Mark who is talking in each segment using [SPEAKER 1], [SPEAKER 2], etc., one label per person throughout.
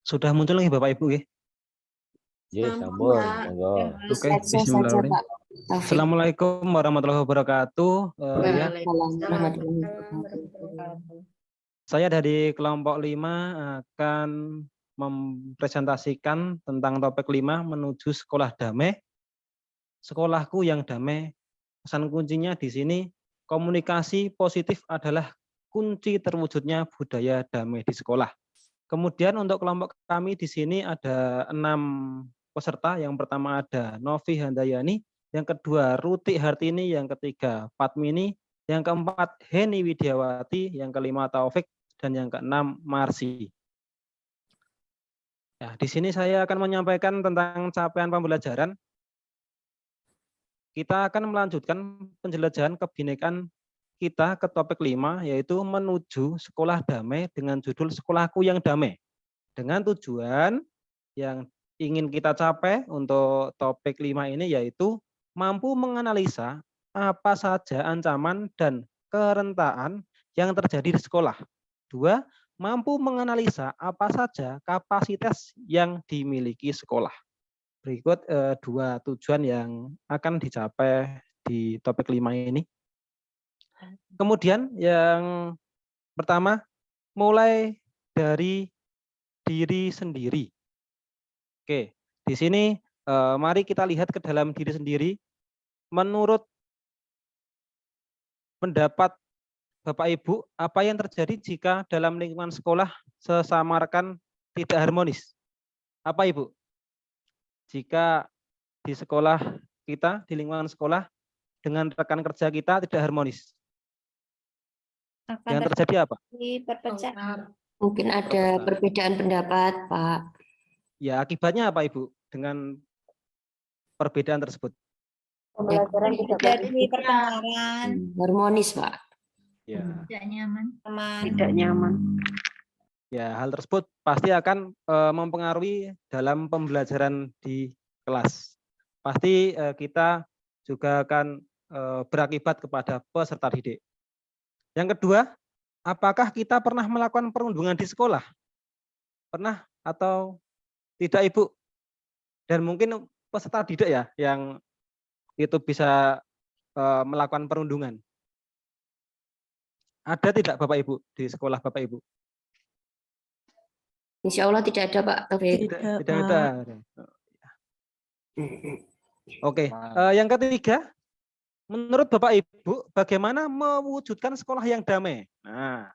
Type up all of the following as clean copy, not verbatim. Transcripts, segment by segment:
[SPEAKER 1] Sudah muncul lagi Bapak Ibu ya?
[SPEAKER 2] Sambung, monggo.
[SPEAKER 1] Oke, bismillahirrahmanirrahim. Assalamualaikum warahmatullahi wabarakatuh. Ya, saya dari kelompok 5 akan mempresentasikan tentang topik 5 menuju sekolah damai. Sekolahku yang damai. Pesan kuncinya di sini, komunikasi positif adalah kunci terwujudnya budaya damai di sekolah. Kemudian untuk kelompok kami di sini ada 6 peserta. Yang pertama ada Novi Handayani, yang kedua Ruti Hartini, yang ketiga Fatmini, yang keempat Heni Widiawati, yang kelima Taufik, dan yang keenam Marsi. Ya, di sini saya akan menyampaikan tentang capaian pembelajaran. Kita akan melanjutkan penjelajahan kebinekaan kita ke topik 5, yaitu menuju sekolah damai dengan judul Sekolahku yang Damai. Dengan tujuan yang ingin kita capai untuk topik 5 ini yaitu mampu menganalisa apa saja ancaman dan kerentaan yang terjadi di sekolah. 2, mampu menganalisa apa saja kapasitas yang dimiliki sekolah. Berikut 2 tujuan yang akan dicapai di topik 5 ini. Kemudian yang pertama, mulai dari diri sendiri. Oke, di sini mari kita lihat ke dalam diri sendiri. Menurut pendapat Bapak Ibu, apa yang terjadi jika dalam lingkungan sekolah sesama rekan tidak harmonis? Apa Ibu? Jika di sekolah kita, di lingkungan sekolah, dengan rekan kerja kita tidak harmonis. Yang terjadi apa?
[SPEAKER 3] Perpecahan. Mungkin ada perbedaan pendapat, Pak.
[SPEAKER 1] Ya, akibatnya apa Ibu dengan perbedaan tersebut?
[SPEAKER 3] Pembelajaran jadi pertengkaran. Harmonis, Pak.
[SPEAKER 1] Ya.
[SPEAKER 3] Tidak nyaman. Tidak nyaman.
[SPEAKER 1] Ya, hal tersebut pasti akan mempengaruhi dalam pembelajaran di kelas. Pasti kita juga akan berakibat kepada peserta didik. Yang kedua, apakah kita pernah melakukan perundungan di sekolah? Pernah atau tidak, Ibu? Dan mungkin peserta didik ya yang itu bisa melakukan perundungan. Ada tidak Bapak Ibu di sekolah Bapak Ibu?
[SPEAKER 3] Insya Allah tidak ada, Pak Taufik.
[SPEAKER 1] Tidak ada. Oke, yang ketiga, menurut Bapak Ibu, bagaimana mewujudkan sekolah yang damai? Nah,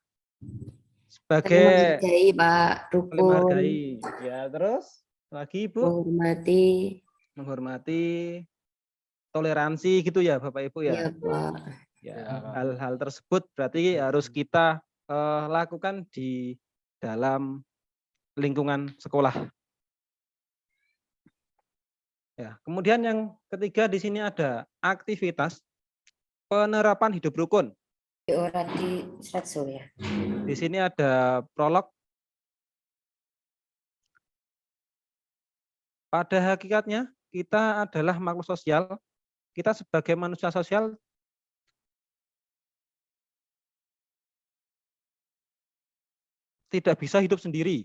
[SPEAKER 1] sebagai
[SPEAKER 3] menghargai, Pak, rukun.
[SPEAKER 1] Menghargai, ya terus lagi Ibu. Menghormati, toleransi gitu ya Bapak Ibu ya.
[SPEAKER 3] Iya, Pak.
[SPEAKER 1] Ya, hal-hal tersebut berarti harus kita lakukan di dalam lingkungan sekolah. Ya, kemudian yang ketiga di sini ada aktivitas penerapan hidup rukun. Di sini ada prolog. Pada hakikatnya kita adalah makhluk sosial. Kita sebagai manusia sosial tidak bisa hidup sendiri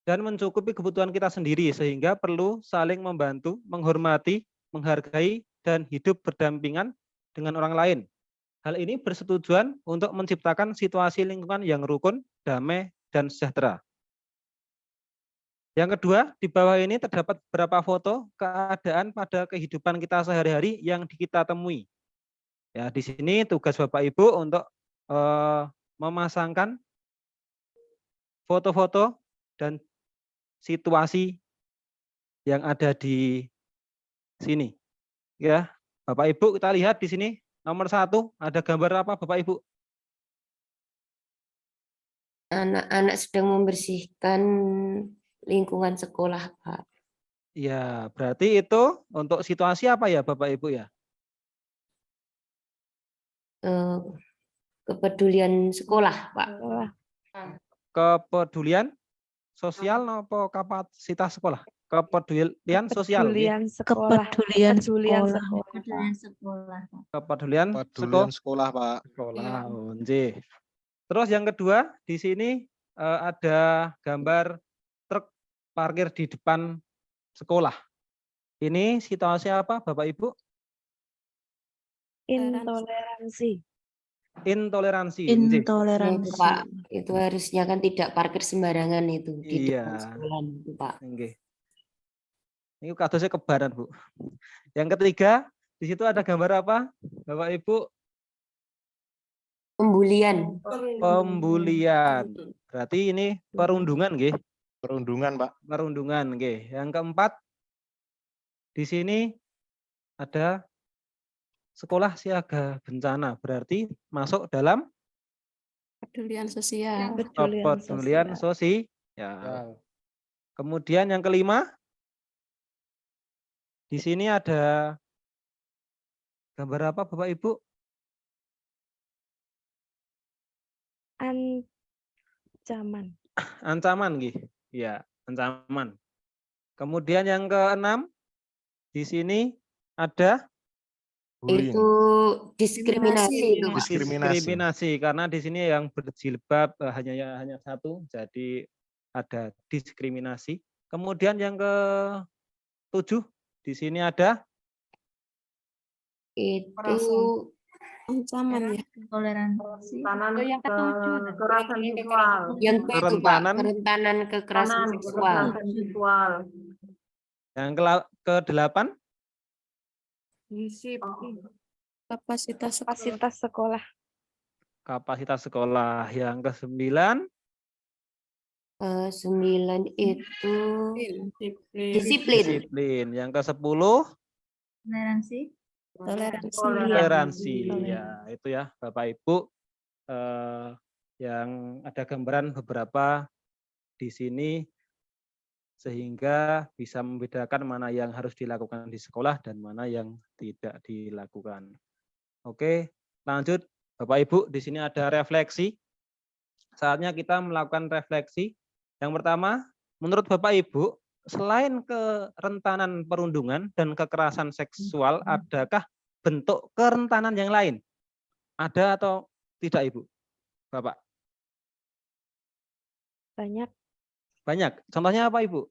[SPEAKER 1] dan mencukupi kebutuhan kita sendiri, sehingga perlu saling membantu, menghormati, menghargai, dan hidup berdampingan dengan orang lain. Hal ini bersetujuan untuk menciptakan situasi lingkungan yang rukun, damai, dan sejahtera. Yang kedua, di bawah ini terdapat beberapa foto keadaan pada kehidupan kita sehari-hari yang kita temui. Ya, di sini tugas Bapak Ibu untuk memasangkan foto-foto dan situasi yang ada di sini. Ya, Bapak Ibu kita lihat di sini nomor 1 ada gambar apa Bapak Ibu?
[SPEAKER 3] Anak-anak sedang membersihkan lingkungan sekolah, Pak.
[SPEAKER 1] Ya, berarti itu untuk situasi apa ya Bapak Ibu ya?
[SPEAKER 3] Kepedulian sekolah, Pak.
[SPEAKER 1] Kepedulian sosial atau kapasitas sekolah? Kepedulian sosial.
[SPEAKER 4] Kepedulian sekolah.
[SPEAKER 1] Kepedulian sekolah, Pak. Sekolah. Terus yang kedua di sini ada gambar truk parkir di depan sekolah. Ini situasi apa, Bapak Ibu?
[SPEAKER 4] Intoleransi.
[SPEAKER 1] Intoleransi.
[SPEAKER 3] Ya, itu,
[SPEAKER 4] Intoleransi.
[SPEAKER 3] Pak. Itu harusnya kan tidak parkir sembarangan itu di depan
[SPEAKER 1] Iya.
[SPEAKER 3] sekolah itu, Pak.
[SPEAKER 1] Nggih. Ini kasusnya kebaran, Bu. Yang ketiga, di situ ada gambar apa, Bapak Ibu?
[SPEAKER 3] Pembulian.
[SPEAKER 1] Pembulian. Berarti ini perundungan, nggih.
[SPEAKER 5] Perundungan, Pak.
[SPEAKER 1] Perundungan, nggih. Yang keempat, di sini ada sekolah siaga bencana. Berarti masuk dalam
[SPEAKER 6] Pedulian sosial.
[SPEAKER 1] pedulian sosial.
[SPEAKER 5] Ya.
[SPEAKER 1] Kemudian yang kelima, di sini ada gambar apa, Bapak Ibu?
[SPEAKER 4] Ancaman.
[SPEAKER 1] Ancaman, nggih. Ya, ancaman. Kemudian yang keenam, di sini ada
[SPEAKER 5] Bullying.
[SPEAKER 3] Itu diskriminasi itu, Pak.
[SPEAKER 1] diskriminasi karena di sini yang berjilbab hanya satu, jadi ada diskriminasi. Kemudian yang ke-7, di sini ada
[SPEAKER 3] Itu
[SPEAKER 6] Ancaman ya.
[SPEAKER 7] Toleransi.
[SPEAKER 6] Yang ketujuh.
[SPEAKER 7] Kekerasan seksual.
[SPEAKER 3] yang ke itu, Pak,
[SPEAKER 1] Kerentanan.
[SPEAKER 3] kerentanan kekerasan seksual.
[SPEAKER 7] Kekerasan seksual.
[SPEAKER 1] yang ke-8,
[SPEAKER 6] Kapasitas sekolah.
[SPEAKER 4] Kapasitas sekolah.
[SPEAKER 1] kapasitas sekolah. Yang ke-9,
[SPEAKER 3] 9 itu
[SPEAKER 6] Disiplin.
[SPEAKER 3] disiplin.
[SPEAKER 1] disiplin. Yang ke-10,
[SPEAKER 7] Toleransi.
[SPEAKER 6] Toleransi.
[SPEAKER 1] toleransi. Ya, itu ya, Bapak Ibu. Yang ada gambaran beberapa di sini sehingga bisa membedakan mana yang harus dilakukan di sekolah dan mana yang tidak dilakukan. Oke, lanjut Bapak Ibu, di sini ada refleksi. Saatnya kita melakukan refleksi. Yang pertama, menurut Bapak Ibu, selain kerentanan perundungan dan kekerasan seksual, adakah bentuk kerentanan yang lain? Ada atau tidak, Ibu? Bapak?
[SPEAKER 4] Banyak.
[SPEAKER 1] Banyak. Contohnya apa, Ibu?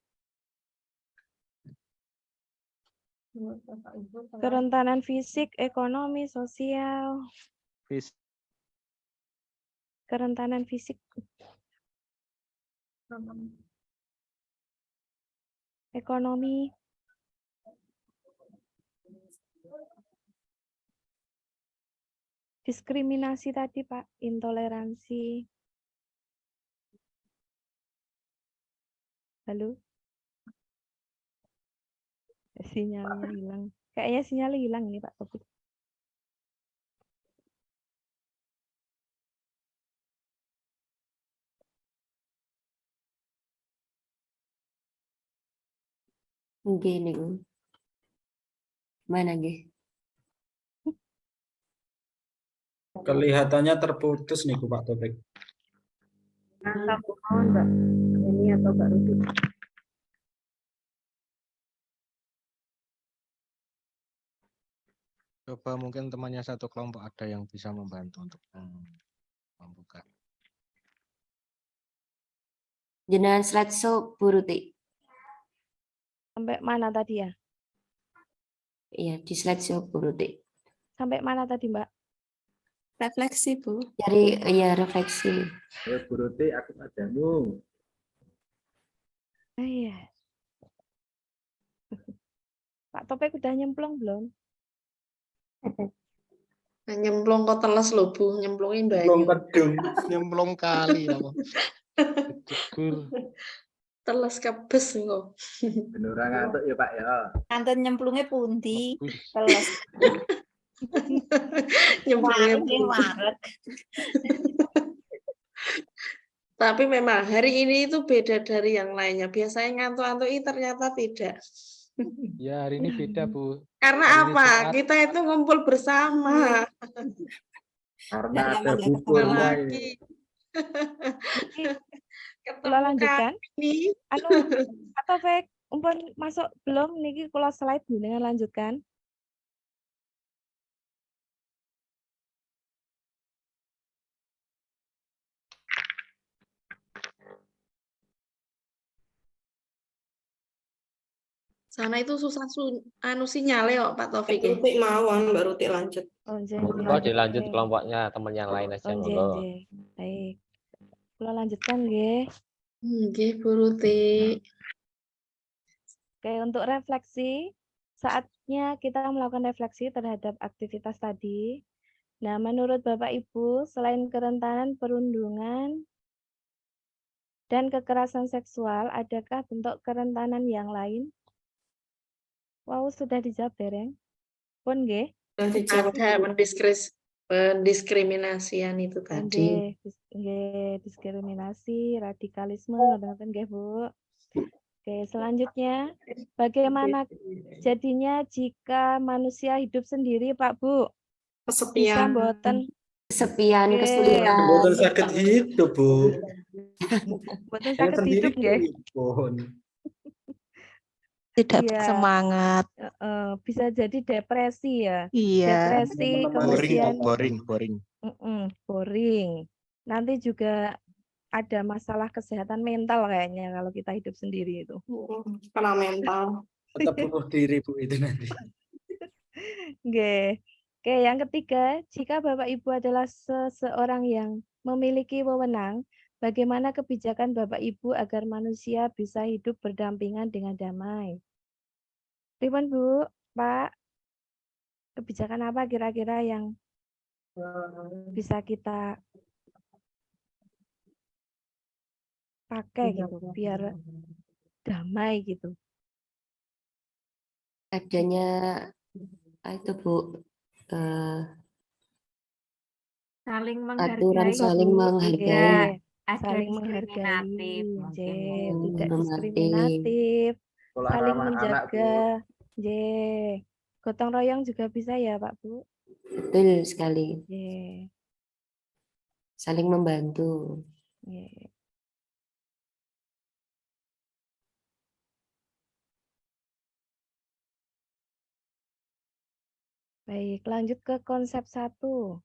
[SPEAKER 4] Kerentanan fisik, ekonomi, sosial. Kerentanan fisik. Ekonomi. Diskriminasi tadi, Pak. Intoleransi. Halo? Sinyalnya hilang. Kayaknya sinyalnya hilang nih, Pak Topik.
[SPEAKER 3] Nggih niku. Mana nggih?
[SPEAKER 8] Kelihatannya terputus nih Pak Topik.
[SPEAKER 7] Mbak ini atau Mbak Ruti.
[SPEAKER 5] Coba mungkin temannya satu kelompok ada yang bisa membantu untuk membuka.
[SPEAKER 3] Jenengan slideshow Bu Ruti.
[SPEAKER 4] Sampai mana tadi ya?
[SPEAKER 3] Iya, di slideshow Bu Ruti.
[SPEAKER 4] Sampai mana tadi, Mbak?
[SPEAKER 6] Refleksi, Bu.
[SPEAKER 3] Cari ya refleksi.
[SPEAKER 8] Bu Ruti, aku padamu.
[SPEAKER 4] Iya. Pak Topik udah nyemplung belum?
[SPEAKER 9] Nyemplung kok teles lho Bu, nyemplungin banyu.
[SPEAKER 8] Kedung.
[SPEAKER 5] Nyemplung kali apa? Jegur.
[SPEAKER 9] Teles kebes kok.
[SPEAKER 8] Bener ngantuk ya Pak ya.
[SPEAKER 7] Kanten nyemplungnya pundi.
[SPEAKER 5] Bagus.
[SPEAKER 7] Teles.
[SPEAKER 9] Nyemplungnya
[SPEAKER 7] Warek, warek.
[SPEAKER 9] Tapi memang hari ini itu beda dari yang lainnya. Biasanya ngantuk-ngantui ternyata tidak.
[SPEAKER 5] Ya hari ini beda Bu.
[SPEAKER 9] Karena
[SPEAKER 5] Hari ini
[SPEAKER 9] apa?
[SPEAKER 5] Jumat.
[SPEAKER 9] Kita itu ngumpul bersama.
[SPEAKER 8] Karena
[SPEAKER 7] Lama
[SPEAKER 8] ada
[SPEAKER 7] nggak
[SPEAKER 8] buburnya
[SPEAKER 9] Lagi.
[SPEAKER 8] ini.
[SPEAKER 4] Kula
[SPEAKER 9] Ketemu
[SPEAKER 4] lanjutkan.
[SPEAKER 9] kami.
[SPEAKER 4] Anu, Pak Topik, umpun masuk belum? Niki kula slide dengan lanjutkan.
[SPEAKER 9] Sana itu susah sinyal ya Pak Taufik ya.
[SPEAKER 6] Rutik mawon, Mbak Rutik lanjut.
[SPEAKER 4] Oh, nggih,
[SPEAKER 2] Monggo
[SPEAKER 4] nggih.
[SPEAKER 2] dilanjut
[SPEAKER 4] Baik.
[SPEAKER 2] kelompoknya teman yang lain aja,
[SPEAKER 4] Oh, nggih,
[SPEAKER 2] monggo.
[SPEAKER 4] nggih. Baik. Kula lanjutkan nggih.
[SPEAKER 9] Nggih, Bu Ruti.
[SPEAKER 4] Oke, untuk refleksi, saatnya kita melakukan refleksi terhadap aktivitas tadi. Nah, menurut Bapak Ibu, selain kerentanan perundungan dan kekerasan seksual, adakah bentuk kerentanan yang lain? Wow, sudah dijawab, Dereng. Pun nggih?
[SPEAKER 6] Dan dijawab.
[SPEAKER 9] Ada pendiskriminasian itu tadi.
[SPEAKER 4] Nggih, diskriminasi, radikalisme, ngoten-ngoten nggih, Bu. Oke, selanjutnya, bagaimana jadinya jika manusia hidup sendiri, Pak Bu? Bisa
[SPEAKER 6] Kesepian.
[SPEAKER 4] mboten?
[SPEAKER 3] Kesepian,
[SPEAKER 4] Oke.
[SPEAKER 3] kesulitan.
[SPEAKER 8] Mboten saged hidup, Bu.
[SPEAKER 4] Mboten
[SPEAKER 8] Yang
[SPEAKER 4] saged
[SPEAKER 8] sendiri
[SPEAKER 4] hidup nggih.
[SPEAKER 8] pun.
[SPEAKER 10] Tidak
[SPEAKER 4] Iya.
[SPEAKER 10] bersemangat.
[SPEAKER 4] Bisa jadi depresi ya.
[SPEAKER 10] Iya.
[SPEAKER 4] Depresi, kemudian
[SPEAKER 5] Boring.
[SPEAKER 4] boring. Nanti juga ada masalah kesehatan mental kayaknya kalau kita hidup sendiri itu.
[SPEAKER 6] Kena mental.
[SPEAKER 8] Tetap bunuh diri, Bu, itu nanti.
[SPEAKER 4] Oke. Oke, yang ketiga, jika Bapak Ibu adalah seseorang yang memiliki wewenang, bagaimana kebijakan Bapak Ibu agar manusia bisa hidup berdampingan dengan damai? Pripun, Bu, Pak? Kebijakan apa kira-kira yang bisa kita pakai gitu biar damai gitu?
[SPEAKER 3] Adanya itu Bu,
[SPEAKER 7] Saling
[SPEAKER 3] aturan
[SPEAKER 7] menghargai.
[SPEAKER 3] saling menghargai.
[SPEAKER 7] Ada
[SPEAKER 4] Saling
[SPEAKER 7] diskriminatif.
[SPEAKER 4] menghargai,
[SPEAKER 7] mungkin.
[SPEAKER 4] tidak
[SPEAKER 3] Hormati.
[SPEAKER 4] diskriminatif,
[SPEAKER 8] Sekolah
[SPEAKER 4] saling
[SPEAKER 8] ramah anak, Bu.
[SPEAKER 4] menjaga. Gotong royong juga bisa ya, Pak Bu?
[SPEAKER 3] Betul sekali.
[SPEAKER 4] Ye.
[SPEAKER 3] Saling membantu.
[SPEAKER 4] Ye. Baik, lanjut ke konsep 1.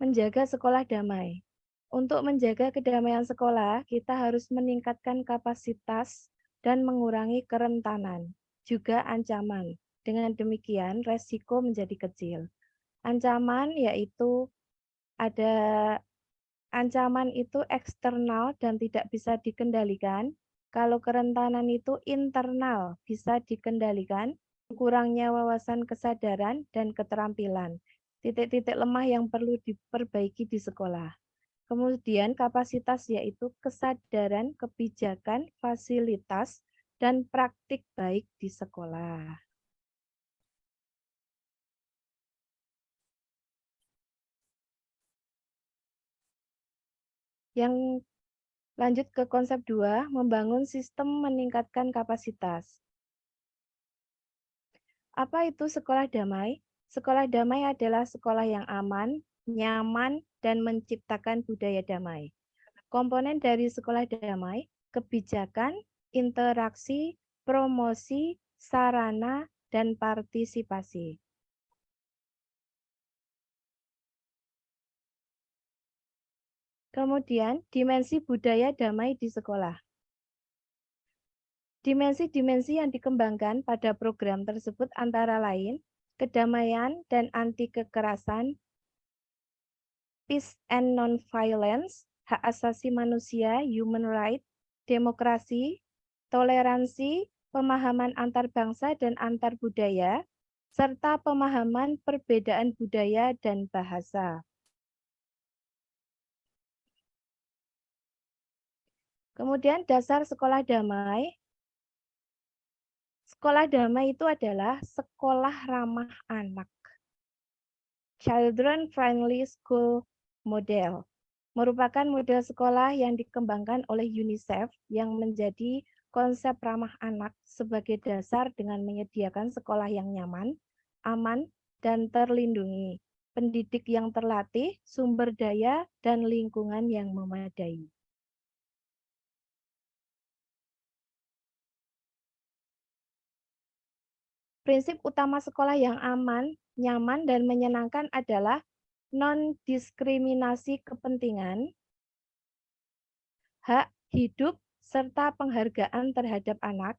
[SPEAKER 4] Menjaga sekolah damai. Untuk menjaga kedamaian sekolah, kita harus meningkatkan kapasitas dan mengurangi kerentanan, juga ancaman. Dengan demikian, resiko menjadi kecil. Ancaman yaitu ada ancaman itu eksternal dan tidak bisa dikendalikan. Kalau kerentanan itu internal, bisa dikendalikan, kurangnya wawasan kesadaran dan keterampilan. Titik-titik lemah yang perlu diperbaiki di sekolah. Kemudian kapasitas yaitu kesadaran, kebijakan, fasilitas, dan praktik baik di sekolah. Yang lanjut ke konsep 2, membangun sistem meningkatkan kapasitas. Apa itu sekolah damai? Sekolah damai adalah sekolah yang aman, nyaman, dan menciptakan budaya damai. Komponen dari sekolah damai, kebijakan, interaksi, promosi, sarana, dan partisipasi. Kemudian, dimensi budaya damai di sekolah. Dimensi-dimensi yang dikembangkan pada program tersebut antara lain kedamaian dan anti kekerasan, peace and non-violence, hak asasi manusia, human right, demokrasi, toleransi, pemahaman antar bangsa dan antar budaya, serta pemahaman perbedaan budaya dan bahasa. Kemudian dasar sekolah damai. Sekolah damai itu adalah sekolah ramah anak. Children Friendly School Model merupakan model sekolah yang dikembangkan oleh UNICEF yang menjadi konsep ramah anak sebagai dasar dengan menyediakan sekolah yang nyaman, aman, dan terlindungi, pendidik yang terlatih, sumber daya, dan lingkungan yang memadai. Prinsip utama sekolah yang aman, nyaman, dan menyenangkan adalah non-diskriminasi kepentingan, hak hidup, serta penghargaan terhadap anak,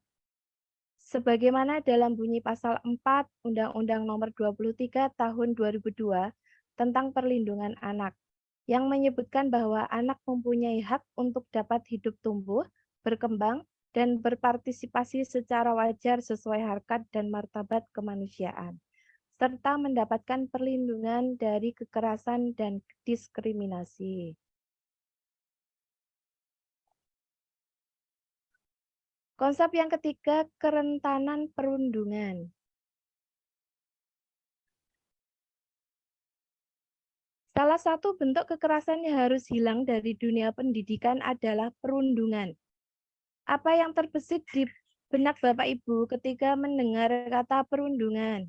[SPEAKER 4] sebagaimana dalam bunyi pasal 4 Undang-Undang Nomor 23 Tahun 2002 tentang Perlindungan Anak, yang menyebutkan bahwa anak mempunyai hak untuk dapat hidup tumbuh, berkembang, dan berpartisipasi secara wajar sesuai harkat dan martabat kemanusiaan, serta mendapatkan perlindungan dari kekerasan dan diskriminasi. Konsep yang ketiga, kerentanan perundungan. Salah satu bentuk kekerasan yang harus hilang dari dunia pendidikan adalah perundungan. Apa yang terbesit di benak Bapak Ibu ketika mendengar kata perundungan?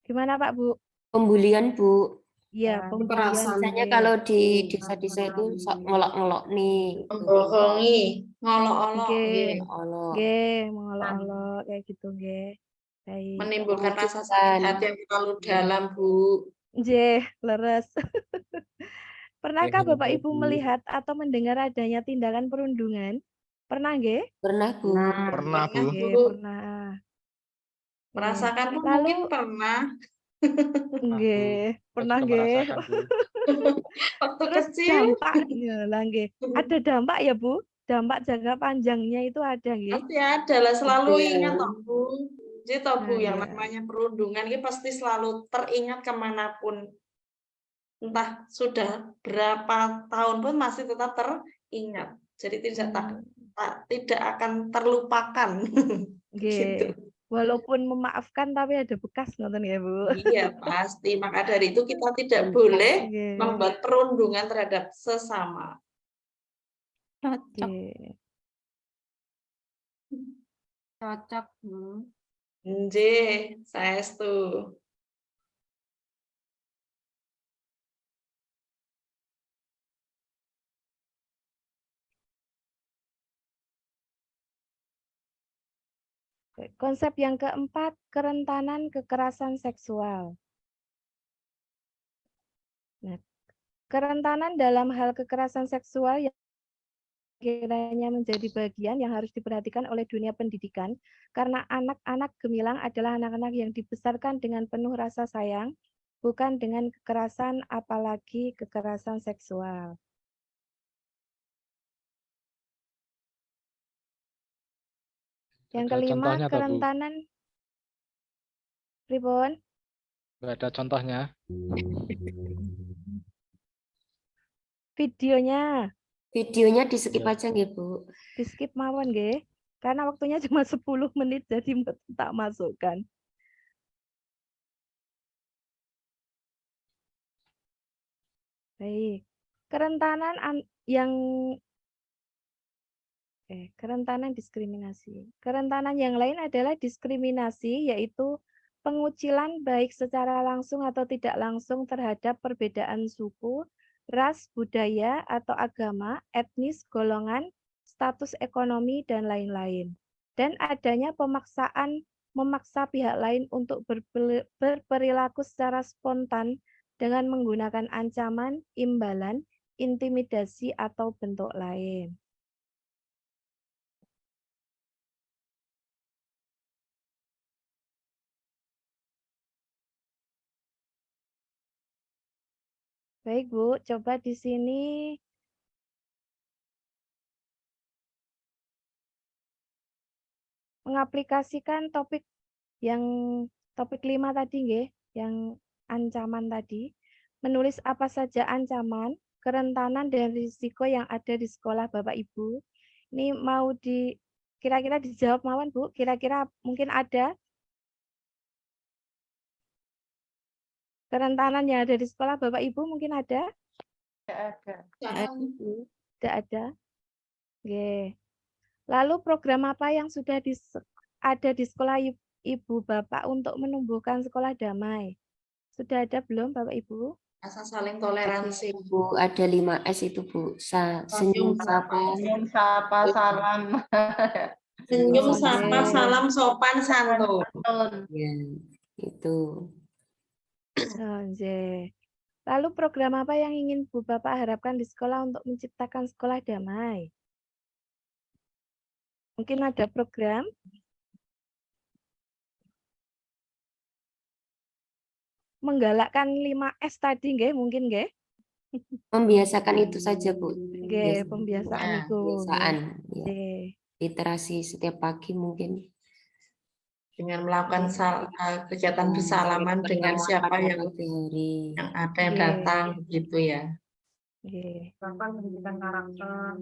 [SPEAKER 4] Gimana Pak Bu?
[SPEAKER 3] Pembulian, Bu.
[SPEAKER 4] Iya, pembulian.
[SPEAKER 6] Kekerasan.
[SPEAKER 3] Misalnya
[SPEAKER 4] Oke.
[SPEAKER 3] kalau di desa-desa itu ngelok-ngelok nih.
[SPEAKER 9] Membohongi, ngolok-olok,
[SPEAKER 4] Oke.
[SPEAKER 9] nggih.
[SPEAKER 3] Allah.
[SPEAKER 4] Nggih, mengolok-olok kayak gitu nggih. Baik.
[SPEAKER 9] Menimbulkan rasa sakit
[SPEAKER 3] Mewujudkan.
[SPEAKER 9] hati yang terlalu dalam, Bu.
[SPEAKER 4] Nggih, leres. Pernahkah
[SPEAKER 2] Oke,
[SPEAKER 4] Bapak Ibu
[SPEAKER 2] Bu.
[SPEAKER 4] melihat atau mendengar adanya tindakan perundungan? Pernah nggih?
[SPEAKER 3] Pernah, Bu.
[SPEAKER 5] Pernah, Bu.
[SPEAKER 4] Nggih,
[SPEAKER 9] Bu.
[SPEAKER 4] pernah. Nggih.
[SPEAKER 9] Merasakan pun
[SPEAKER 4] Lalu
[SPEAKER 9] mungkin pernah.
[SPEAKER 4] nggih, pernah
[SPEAKER 5] Juga
[SPEAKER 4] nggih.
[SPEAKER 5] merasakan, Bu.
[SPEAKER 9] Waktu
[SPEAKER 4] Terus
[SPEAKER 9] kecil.
[SPEAKER 4] dampaknya lah nggih. Ada dampak ya, Bu? Dampak jangka panjangnya itu ada nggih?
[SPEAKER 9] Pasti ada lah, selalu
[SPEAKER 3] Ada.
[SPEAKER 9] ingat toh, Bu. Jadi toh, Bu,
[SPEAKER 4] Nah,
[SPEAKER 9] yang
[SPEAKER 4] ya.
[SPEAKER 9] namanya perundungan ini pasti selalu teringat kemanapun. Entah sudah berapa tahun pun masih tetap teringat. Jadi tidak akan terlupakan. Gitu.
[SPEAKER 4] Nggih. Walaupun memaafkan tapi ada bekas ngoten ya, Bu.
[SPEAKER 9] Iya, pasti. Maka dari itu kita tidak boleh
[SPEAKER 4] Nggih.
[SPEAKER 9] membuat perundungan terhadap sesama.
[SPEAKER 7] Cocok.
[SPEAKER 4] Nggih.
[SPEAKER 7] Cocok, Bu.
[SPEAKER 9] Nggih, saestu.
[SPEAKER 4] Konsep yang keempat, kerentanan kekerasan seksual. Nah, kerentanan dalam hal kekerasan seksual yang kiranya menjadi bagian yang harus diperhatikan oleh dunia pendidikan, karena anak-anak gemilang adalah anak-anak yang dibesarkan dengan penuh rasa sayang, bukan dengan kekerasan, apalagi kekerasan seksual. Yang
[SPEAKER 5] Ada
[SPEAKER 4] kelima,
[SPEAKER 5] contohnya, toh, Bu?
[SPEAKER 4] kerentanan Ribon.
[SPEAKER 5] Nggak ada contohnya.
[SPEAKER 4] Videonya
[SPEAKER 3] Videonya di skip aja nggih, Bu.
[SPEAKER 4] di skip mawon nggih. Karena waktunya cuma 10 menit jadi tak masukkan. Baik. Kerentanan kerentanan diskriminasi. Kerentanan yang lain adalah diskriminasi, yaitu pengucilan baik secara langsung atau tidak langsung terhadap perbedaan suku, ras, budaya, atau agama, etnis, golongan, status ekonomi, dan lain-lain. Dan adanya memaksa pihak lain untuk berperilaku secara spontan dengan menggunakan ancaman, imbalan, intimidasi, atau bentuk lain. Baik, Bu. Coba di sini mengaplikasikan topik 5 tadi nggih, yang ancaman tadi. Menulis apa saja ancaman, kerentanan, dan risiko yang ada di sekolah Bapak Ibu. Ini mau kira-kira dijawab mawon, Bu. Kira-kira mungkin ada kerentanan yang ada di sekolah Bapak Ibu, mungkin ada? Tidak ada. Oke. Lalu program apa yang sudah ada di sekolah Ibu Bapak untuk menumbuhkan sekolah damai? Sudah ada belum Bapak Ibu?
[SPEAKER 9] Rasa saling toleransi.
[SPEAKER 3] Bu, ada 5S itu, Bu. Senyum, sapa.
[SPEAKER 7] Senyum, sapa, salam.
[SPEAKER 9] Senyum,
[SPEAKER 4] Oke.
[SPEAKER 9] sapa, salam, sopan, santun.
[SPEAKER 3] Ya, itu.
[SPEAKER 4] Lalu program apa yang ingin Bu Bapak harapkan di sekolah untuk menciptakan sekolah damai? Mungkin ada program. Menggalakkan 5S tadi nggih, mungkin nggih?
[SPEAKER 3] Membiasakan itu saja, Bu.
[SPEAKER 4] Nggih, pembiasaan
[SPEAKER 7] Nah,
[SPEAKER 4] itu.
[SPEAKER 3] Kebiasaan. Ya.
[SPEAKER 4] Nggih.
[SPEAKER 3] Literasi setiap pagi mungkin.
[SPEAKER 9] Dengan melakukan kegiatan bersalaman dengan siapa yang
[SPEAKER 3] hari.
[SPEAKER 9] ada yang
[SPEAKER 4] Nggih.
[SPEAKER 9] datang gitu ya.
[SPEAKER 4] Nggih.
[SPEAKER 7] Bahkan pendidikan karakter.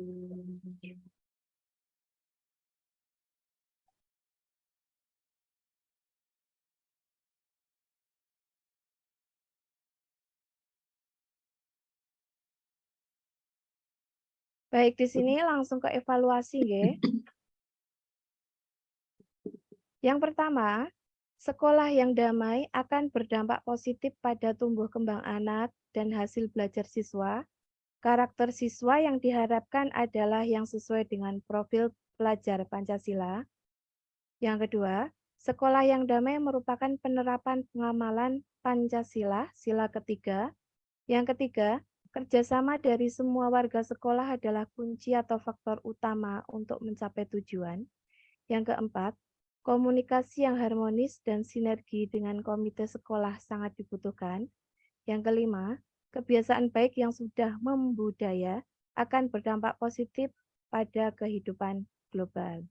[SPEAKER 4] Baik, di sini langsung ke evaluasi nggih. Yang pertama, sekolah yang damai akan berdampak positif pada tumbuh kembang anak dan hasil belajar siswa. Karakter siswa yang diharapkan adalah yang sesuai dengan profil pelajar Pancasila. Yang kedua, sekolah yang damai merupakan penerapan pengamalan Pancasila, sila ketiga. Yang ketiga, kerjasama dari semua warga sekolah adalah kunci atau faktor utama untuk mencapai tujuan. Yang keempat, komunikasi yang harmonis dan sinergi dengan komite sekolah sangat dibutuhkan. Yang kelima, kebiasaan baik yang sudah membudaya akan berdampak positif pada kehidupan global.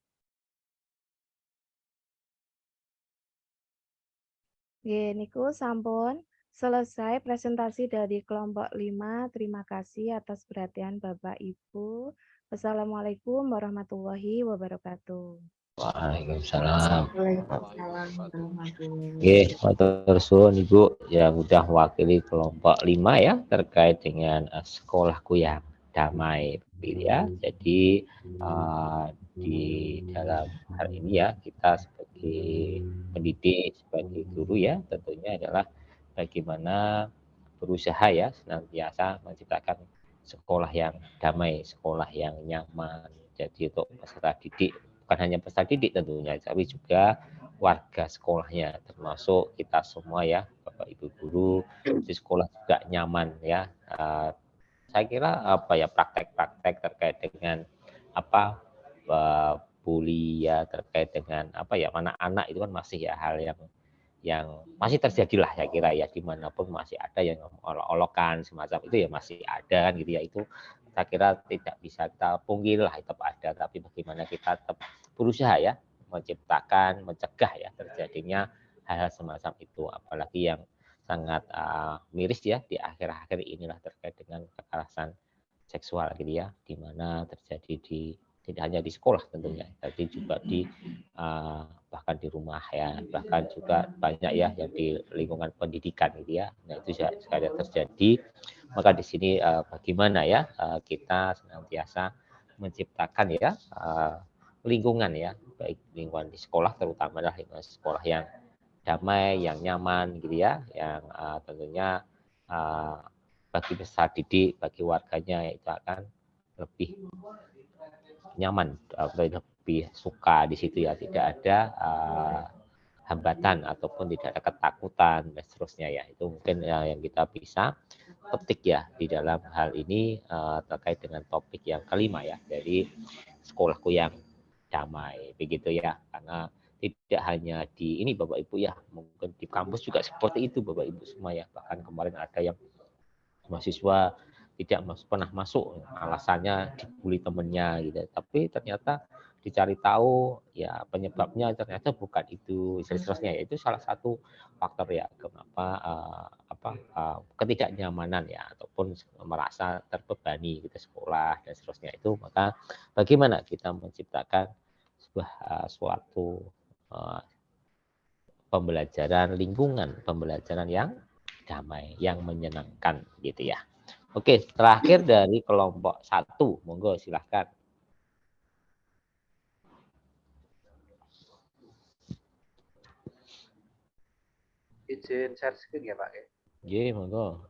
[SPEAKER 4] Nggih, niku sampun selesai presentasi dari kelompok 5. Terima kasih atas perhatian Bapak Ibu. Wassalamualaikum warahmatullahi wabarakatuh.
[SPEAKER 2] Waalaikumsalam.
[SPEAKER 9] Waalaikumsalam warahmatullahi
[SPEAKER 2] Oke, matur suwun Ibu yang udah mewakili kelompok 5 ya terkait dengan sekolahku yang damai ya. Jadi di dalam hal ini ya kita sebagai pendidik, sebagai guru ya tentunya adalah bagaimana berusaha ya senantiasa menciptakan sekolah yang damai, sekolah yang nyaman. Jadi untuk peserta didik bukan hanya peserta didik tentunya, tapi juga warga sekolahnya, termasuk kita semua ya, Bapak Ibu guru di sekolah juga nyaman ya. Saya kira apa ya praktek-praktek terkait dengan apa bully ya terkait dengan apa ya anak-anak itu kan masih ya hal yang masih terjadi lah saya kira ya dimanapun masih ada yang olok-olokan semacam itu ya masih ada kan gitu ya itu saya kira tidak bisa kita pungkiri lah tetap ada tapi bagaimana kita tetap berusaha ya menciptakan mencegah ya terjadinya hal-hal semacam itu apalagi yang sangat miris ya di akhir-akhir inilah terkait dengan kekerasan seksual gitu ya di mana terjadi di tidak hanya di sekolah tentunya tapi juga di bahkan di rumah ya bahkan juga banyak ya yang di lingkungan pendidikan gitu ya nah itu sekali terjadi maka di sini bagaimana ya kita senantiasa menciptakan ya lingkungan ya baik lingkungan di sekolah terutama adalah lingkungan sekolah yang damai yang nyaman gitu ya yang tentunya bagi peserta didik bagi warganya itu akan lebih nyaman lebih suka di situ ya tidak ada hambatan ataupun tidak ada ketakutan dan seterusnya ya itu mungkin yang kita bisa petik ya di dalam hal ini terkait dengan topik yang kelima ya dari sekolahku yang damai begitu ya karena tidak hanya di ini Bapak Ibu ya mungkin di kampus juga seperti itu Bapak Ibu semua ya bahkan kemarin ada yang mahasiswa tidak pernah masuk alasannya dibully temennya gitu tapi ternyata dicari tahu ya penyebabnya ternyata bukan itu seterusnya ya itu salah satu faktor ya kenapa ketidaknyamanan ya ataupun merasa terbebani gitu sekolah dan seterusnya itu maka bagaimana kita menciptakan sebuah suatu pembelajaran lingkungan pembelajaran yang damai yang menyenangkan gitu ya. Oke, terakhir dari kelompok 1, monggo silahkan.
[SPEAKER 10] Izin share screen ya Pak.
[SPEAKER 2] Nggih, monggo.